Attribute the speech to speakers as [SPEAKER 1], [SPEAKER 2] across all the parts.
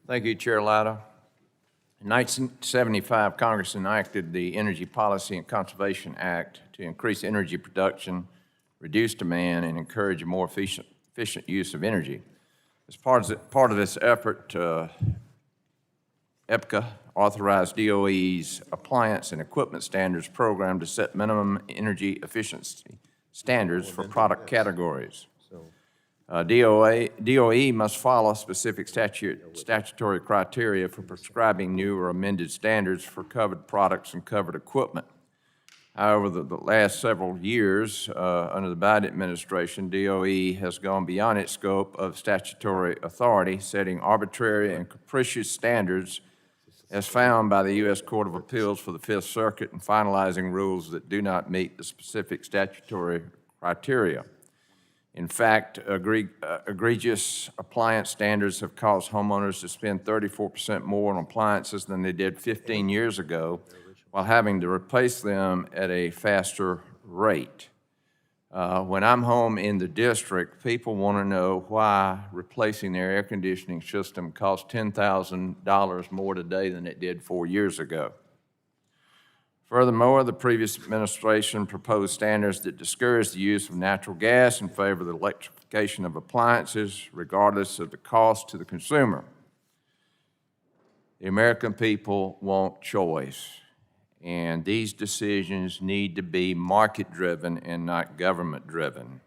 [SPEAKER 1] Thank you, Chair Latta. In 1975, Congress enacted the Energy Policy and Conservation Act to increase energy production, reduce demand, and encourage a more efficient use of energy. As part of this effort, EPCA authorized DOE's Appliance and Equipment Standards Program to set minimum energy efficiency standards for product categories. DOE must follow specific statutory criteria for prescribing new or amended standards for covered products and covered equipment. However, the last several years, under the Biden administration, DOE has gone beyond its scope of statutory authority, setting arbitrary and capricious standards as found by the U.S. Court of Appeals for the Fifth Circuit and finalizing rules that do not meet the specific statutory criteria. In fact, egregious appliance standards have caused homeowners to spend 34% more on appliances than they did 15 years ago, while having to replace them at a faster rate. When I'm home in the district, people want to know why replacing their air conditioning system costs $10,000 more today than it did 4 years ago. Furthermore, the previous administration proposed standards that discourage the use of natural gas in favor of the electrification of appliances, regardless of the cost to the consumer. The American people want choice, and these decisions need to be market-driven and not government-driven.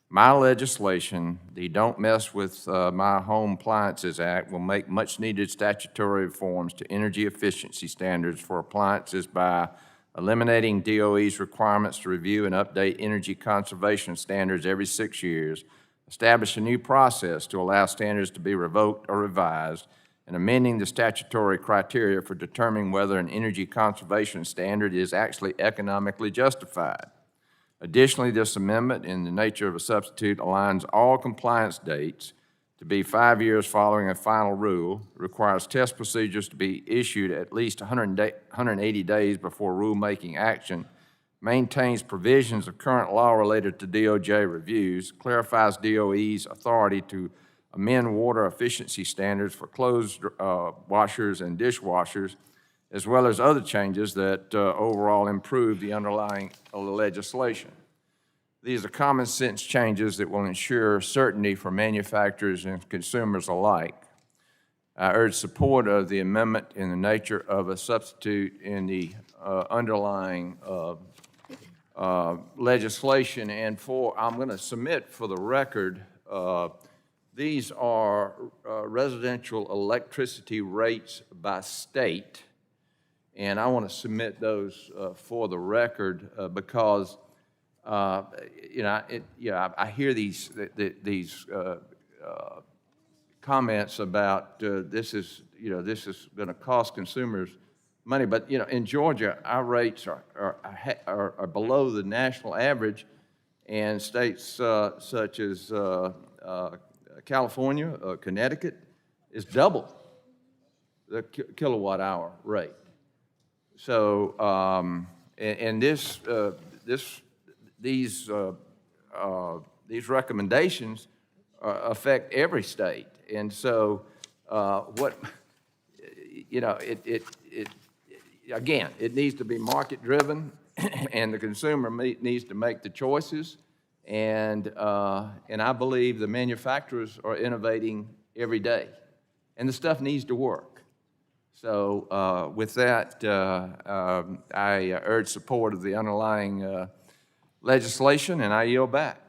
[SPEAKER 1] My legislation, the Don't Mess with My Home Appliances Act, will make much-needed statutory reforms to energy efficiency standards for appliances by eliminating DOE's requirements to review and update energy conservation standards every 6 years, establish a new process to allow standards to be revoked or revised, and amending the statutory criteria for determining whether an energy conservation standard is actually economically justified. Additionally, this amendment, in the nature of a substitute, aligns all compliance dates to be 5 years following a final rule, requires test procedures to be issued at least 180 days before rulemaking action, maintains provisions of current law related to DOJ reviews, clarifies DOE's authority to amend water efficiency standards for clothes washers and dishwashers, as well as other changes that overall improve the underlying legislation. These are common sense changes that will ensure certainty for manufacturers and consumers alike. I urge support of the amendment in the nature of a substitute in the underlying legislation. And I'm going to submit for the record, these are residential electricity rates by state. And I want to submit those for the record because, I hear these comments about this is going to cost consumers money. But in Georgia, our rates are below the national average, and states such as California, Connecticut, is double the kilowatt hour rate. So, these recommendations affect every state, and so again, it needs to be market-driven, and the consumer needs to make the choices. And I believe the manufacturers are innovating every day, and the stuff needs to work. So with that, I urge support of the underlying legislation, and I yield back.